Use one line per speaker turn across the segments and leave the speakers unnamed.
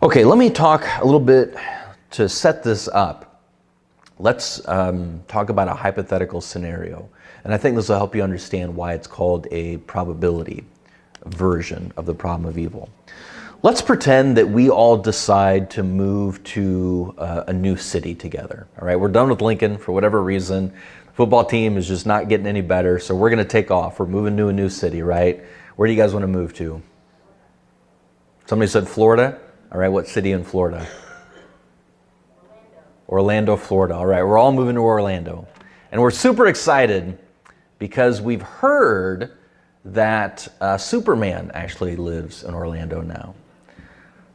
Okay, let me talk a little bit to set this up. Let's talk about a hypothetical scenario. And I think this will help you understand why it's called a probability version of the problem of evil. Let's pretend that we all decide to move to a new city together. All right, we're done with Lincoln for whatever reason. The football team is just not getting any better, so we're going to take off. We're moving to a new city, right? Where do you guys want to move to? Somebody said Florida. All right, what city in Florida? Orlando, Florida. All right, we're all moving to Orlando. And we're super excited because we've heard that Superman actually lives in Orlando now.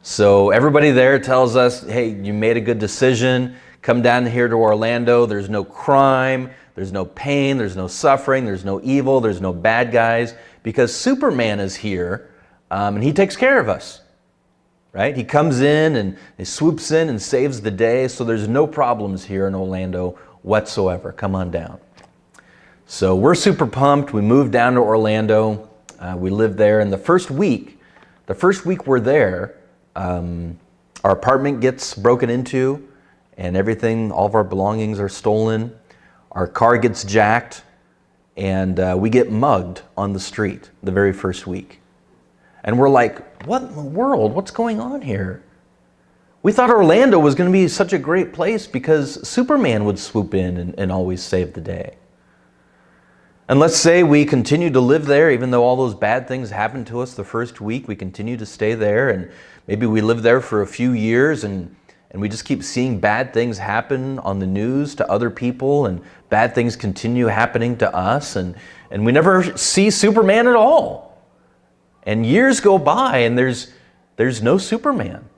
So everybody there tells us, hey, you made a good decision. Come down here to Orlando. There's no crime. There's no pain. There's no suffering. There's no evil. There's no bad guys because Superman is here and he takes care of us. Right? He comes in and he swoops in and saves the day, so there's no problems here in Orlando whatsoever. Come on down. So we're super pumped. We moved down to Orlando. We lived there, and the first week we're there, our apartment gets broken into, and everything, all of our belongings are stolen. Our car gets jacked, and we get mugged on the street the very first week. And we're like, what in the world? What's going on here? We thought Orlando was going to be such a great place because Superman would swoop in and always save the day. And let's say we continue to live there, even though all those bad things happened to us the first week. We continue to stay there, and maybe we live there for a few years, and we just keep seeing bad things happen on the news to other people, and bad things continue happening to us, and we never see Superman at all. And years go by and there's no Superman.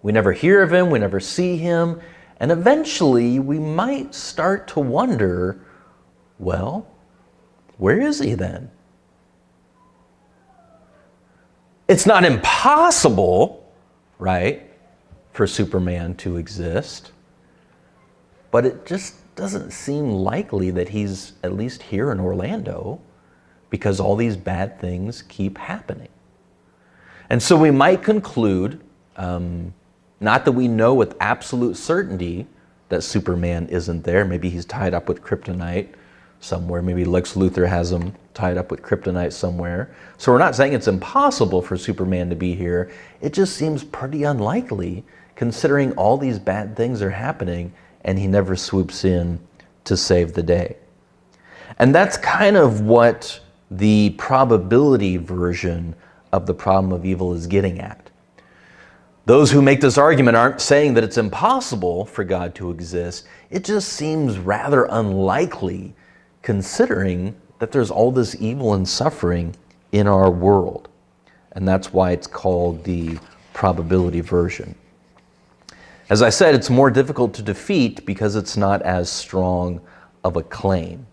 We never hear of him, we never see him, and eventually we might start to wonder, well, where is he then? It's not impossible, right, for Superman to exist, but it just doesn't seem likely that he's at least here in Orlando, because all these bad things keep happening. And so we might conclude, not that we know with absolute certainty that Superman isn't there. Maybe he's tied up with kryptonite somewhere. Maybe Lex Luthor has him tied up with kryptonite somewhere. So we're not saying it's impossible for Superman to be here. It just seems pretty unlikely considering all these bad things are happening and he never swoops in to save the day. And that's kind of what the probability version of the problem of evil is getting at. Those who make this argument aren't saying that it's impossible for God to exist. It just seems rather unlikely considering that there's all this evil and suffering in our world. And that's why it's called the probability version. As I said, it's more difficult to defeat because it's not as strong of a claim.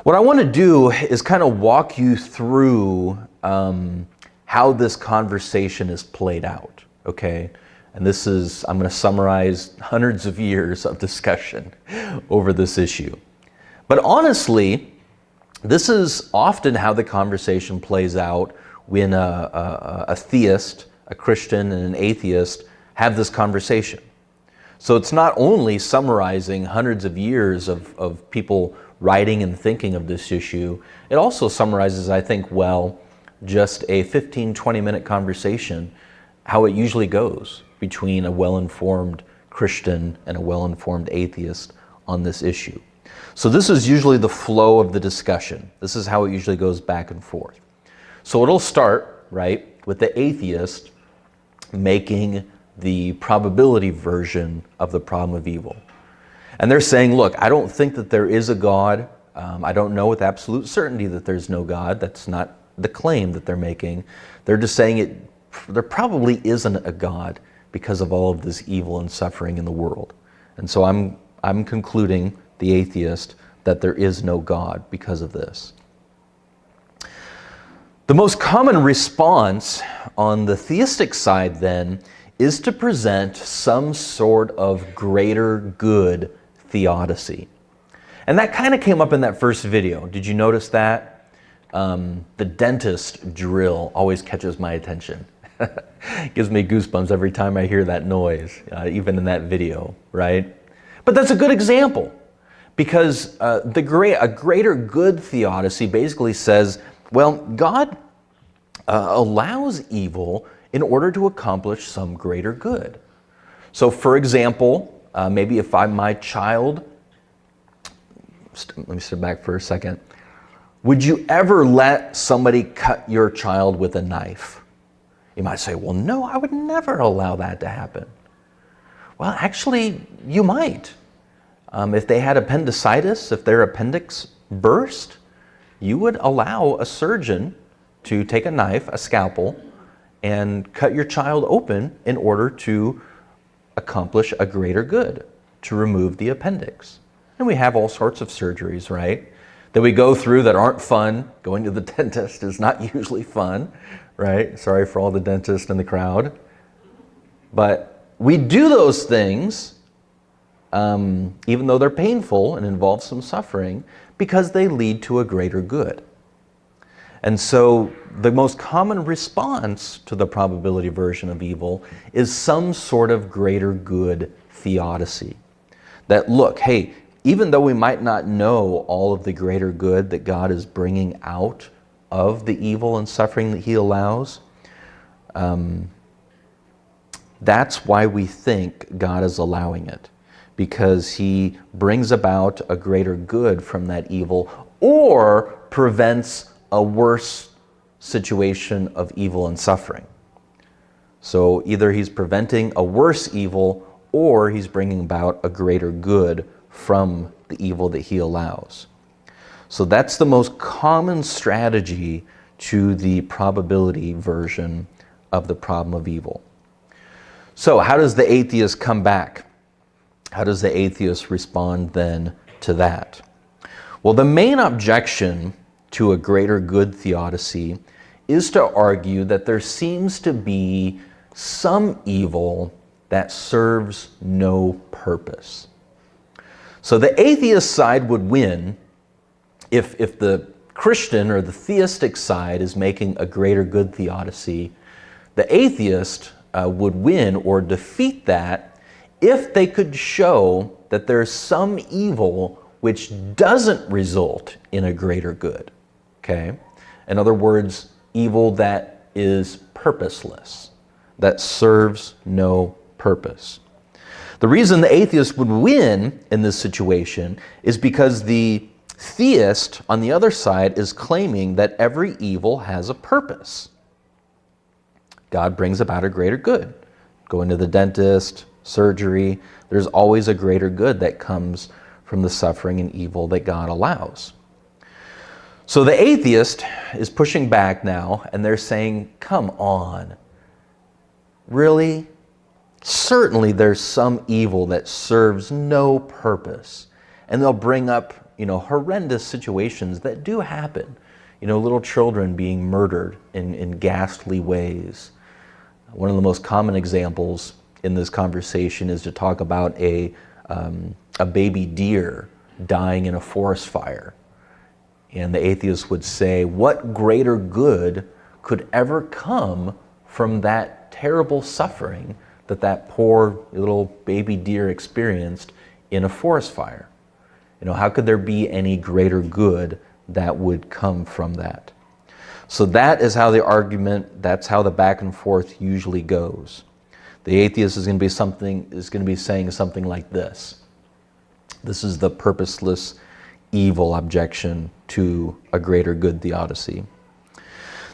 What I want to do is kind of walk you through how this conversation is played out, okay? And this is, I'm going to summarize hundreds of years of discussion over this issue. But honestly, this is often how the conversation plays out when a theist, a Christian, and an atheist have this conversation. So it's not only summarizing hundreds of years of people writing and thinking of this issue, it also summarizes, I think, well, just a 15-20 minute conversation, how it usually goes between a well-informed Christian and a well-informed atheist on this issue. So this is usually the flow of the discussion. This is how it usually goes back and forth. So it'll start, right, with the atheist making the probability version of the problem of evil. And they're saying, look, I don't think that there is a God. I don't know with absolute certainty that there's no God. That's not the claim that they're making. They're just saying there probably isn't a God because of all of this evil and suffering in the world. And so I'm concluding, the atheist, that there is no God because of this. The most common response on the theistic side then is to present some sort of greater good theodicy. And that kind of came up in that first video. Did you notice that? The dentist drill always catches my attention. Gives me goosebumps every time I hear that noise, even in that video, right? But that's a good example, because a greater good theodicy basically says, well, God allows evil in order to accomplish some greater good. So for example, maybe if my child, let me step back for a second. Would you ever let somebody cut your child with a knife? You might say, well, no, I would never allow that to happen. Well, actually, you might. If they had appendicitis, if their appendix burst, you would allow a surgeon to take a knife, a scalpel, and cut your child open in order to accomplish a greater good, to remove the appendix. And we have all sorts of surgeries, right, that we go through that aren't fun. Going to the dentist is not usually fun, right? Sorry for all the dentists in the crowd. But we do those things, even though they're painful and involve some suffering, because they lead to a greater good. And so the most common response to the probability version of evil is some sort of greater good theodicy. That, look, hey, even though we might not know all of the greater good that God is bringing out of the evil and suffering that He allows, that's why we think God is allowing it, because He brings about a greater good from that evil, or prevents a worse situation of evil and suffering. So either He's preventing a worse evil, or He's bringing about a greater good from the evil that He allows. So that's the most common strategy to the probability version of the problem of evil. So how does the atheist come back? How does the atheist respond then to that? Well, the main objection to a greater good theodicy is to argue that there seems to be some evil that serves no purpose. So the atheist side would win if the Christian or the theistic side is making a greater good theodicy. The atheist would win or defeat that if they could show that there's some evil which doesn't result in a greater good. Okay? In other words, evil that is purposeless, that serves no purpose. The reason the atheist would win in this situation is because the theist on the other side is claiming that every evil has a purpose. God brings about a greater good. Going to the dentist, surgery, there's always a greater good that comes from the suffering and evil that God allows. So the atheist is pushing back now, and they're saying, come on, really? Certainly there's some evil that serves no purpose. And they'll bring up, horrendous situations that do happen. Little children being murdered in ghastly ways. One of the most common examples in this conversation is to talk about a baby deer dying in a forest fire. And the atheist would say, what greater good could ever come from that terrible suffering that poor little baby deer experienced in a forest fire? How could there be any greater good that would come from that? So that is how that's how the back and forth usually goes. The atheist is going to be saying something like this. This is the purposeless evil objection to a greater good theodicy.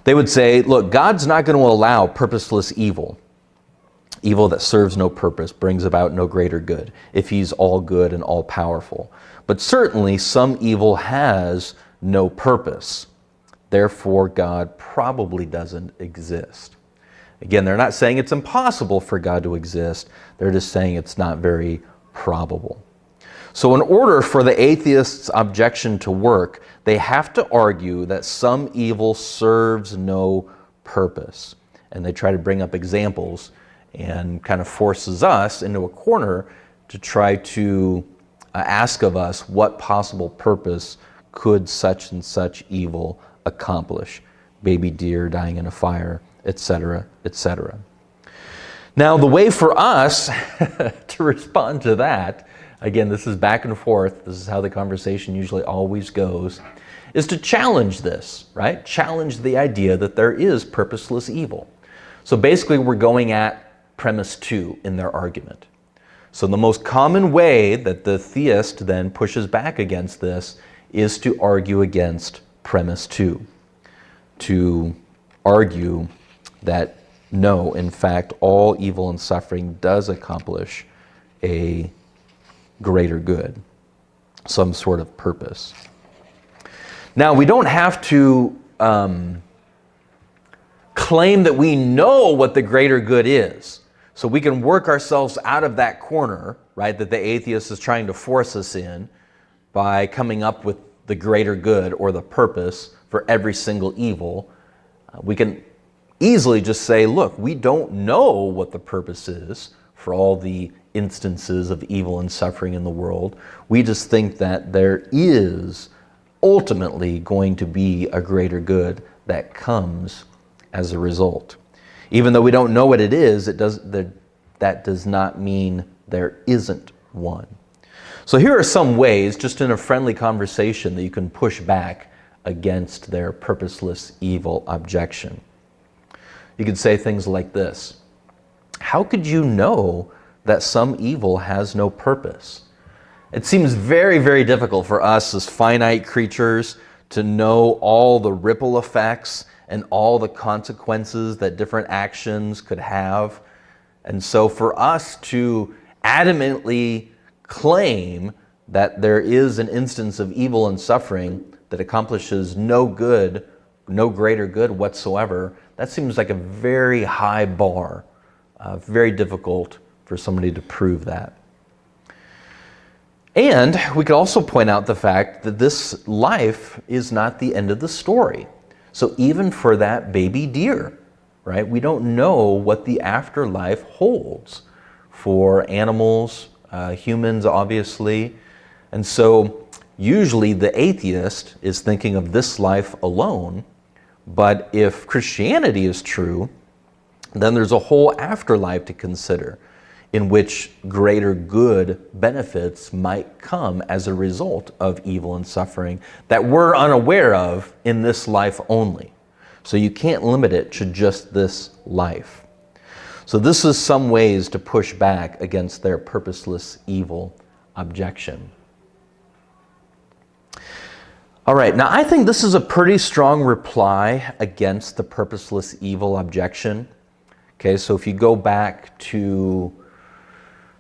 They would say, look, God's not going to allow purposeless evil that serves no purpose, brings about no greater good, if He's all good and all powerful. But certainly some evil has no purpose. Therefore, God probably doesn't exist. Again, they're not saying it's impossible for God to exist. They're just saying it's not very probable. So in order for the atheist's objection to work, they have to argue that some evil serves no purpose. And they try to bring up examples and kind of forces us into a corner to try to ask of us what possible purpose could such and such evil accomplish. Baby deer dying in a fire, etc., etc. Now, the way for us to respond to that, again, this is back and forth, this is how the conversation usually always goes, is to challenge this, right? Challenge the idea that there is purposeless evil. So basically, we're going at premise 2 in their argument. So the most common way that the theist then pushes back against this is to argue against premise 2, to argue that no, in fact, all evil and suffering does accomplish a greater good, some sort of purpose. Now, we don't have to claim that we know what the greater good is. So we can work ourselves out of that corner, right, that the atheist is trying to force us in by coming up with the greater good or the purpose for every single evil. We can easily just say, look, we don't know what the purpose is for all the instances of evil and suffering in the world. We just think that there is ultimately going to be a greater good that comes as a result. Even though we don't know what it is, that does not mean there isn't one. So here are some ways, just in a friendly conversation, that you can push back against their purposeless evil objection. You could say things like this: how could you know that some evil has no purpose? It seems very, very difficult for us as finite creatures to know all the ripple effects and all the consequences that different actions could have. And so for us to adamantly claim that there is an instance of evil and suffering that accomplishes no good, no greater good whatsoever, that seems like a very high bar, very difficult for somebody to prove that. And we could also point out the fact that this life is not the end of the story. So even for that baby deer, right, we don't know what the afterlife holds for animals, humans, obviously. And so usually the atheist is thinking of this life alone. But if Christianity is true, then there's a whole afterlife to consider in which greater good benefits might come as a result of evil and suffering that we're unaware of in this life only. So you can't limit it to just this life. So this is some ways to push back against their purposeless evil objection. All right, now I think this is a pretty strong reply against the purposeless evil objection. Okay, so if you go back to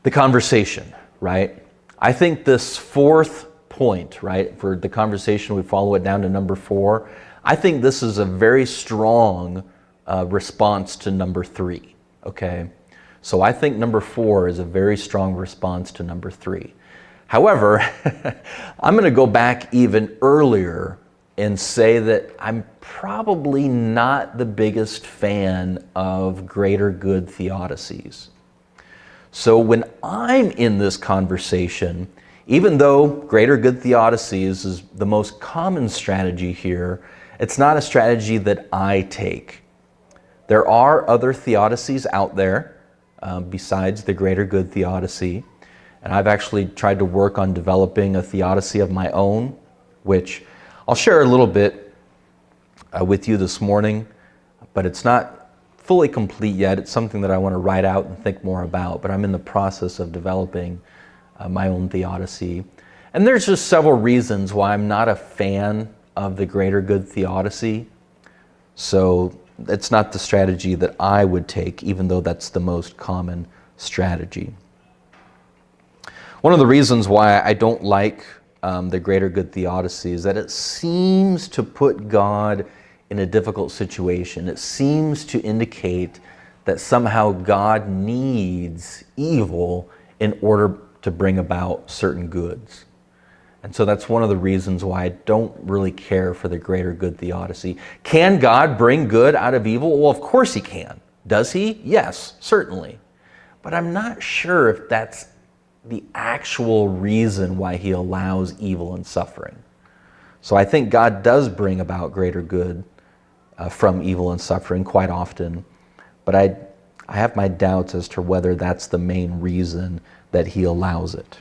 the conversation, right? I think this fourth point, right, for the conversation, we follow it down to number 4. I think this is a very strong response to number 3, okay? So I think number 4 is a very strong response to number 3. However, I'm going to go back even earlier and say that I'm probably not the biggest fan of Greater Good Theodicies. So when I'm in this conversation, even though Greater Good Theodicies is the most common strategy here, it's not a strategy that I take. There are other theodicies out there besides the Greater Good Theodicy, and I've actually tried to work on developing a theodicy of my own, which I'll share a little bit with you this morning, but it's not fully complete yet. It's something that I want to write out and think more about, but I'm in the process of developing my own theodicy. And there's just several reasons why I'm not a fan of the Greater Good Theodicy. So it's not the strategy that I would take, even though that's the most common strategy. One of the reasons why I don't like the Greater Good Theodicy is that it seems to put God in a difficult situation. It seems to indicate that somehow God needs evil in order to bring about certain goods. And so that's one of the reasons why I don't really care for the Greater Good Theodicy. Can God bring good out of evil? Well, of course he can. Does he? Yes, certainly. But I'm not sure if that's the actual reason why he allows evil and suffering. So I think God does bring about greater good from evil and suffering quite often, but I have my doubts as to whether that's the main reason that he allows it.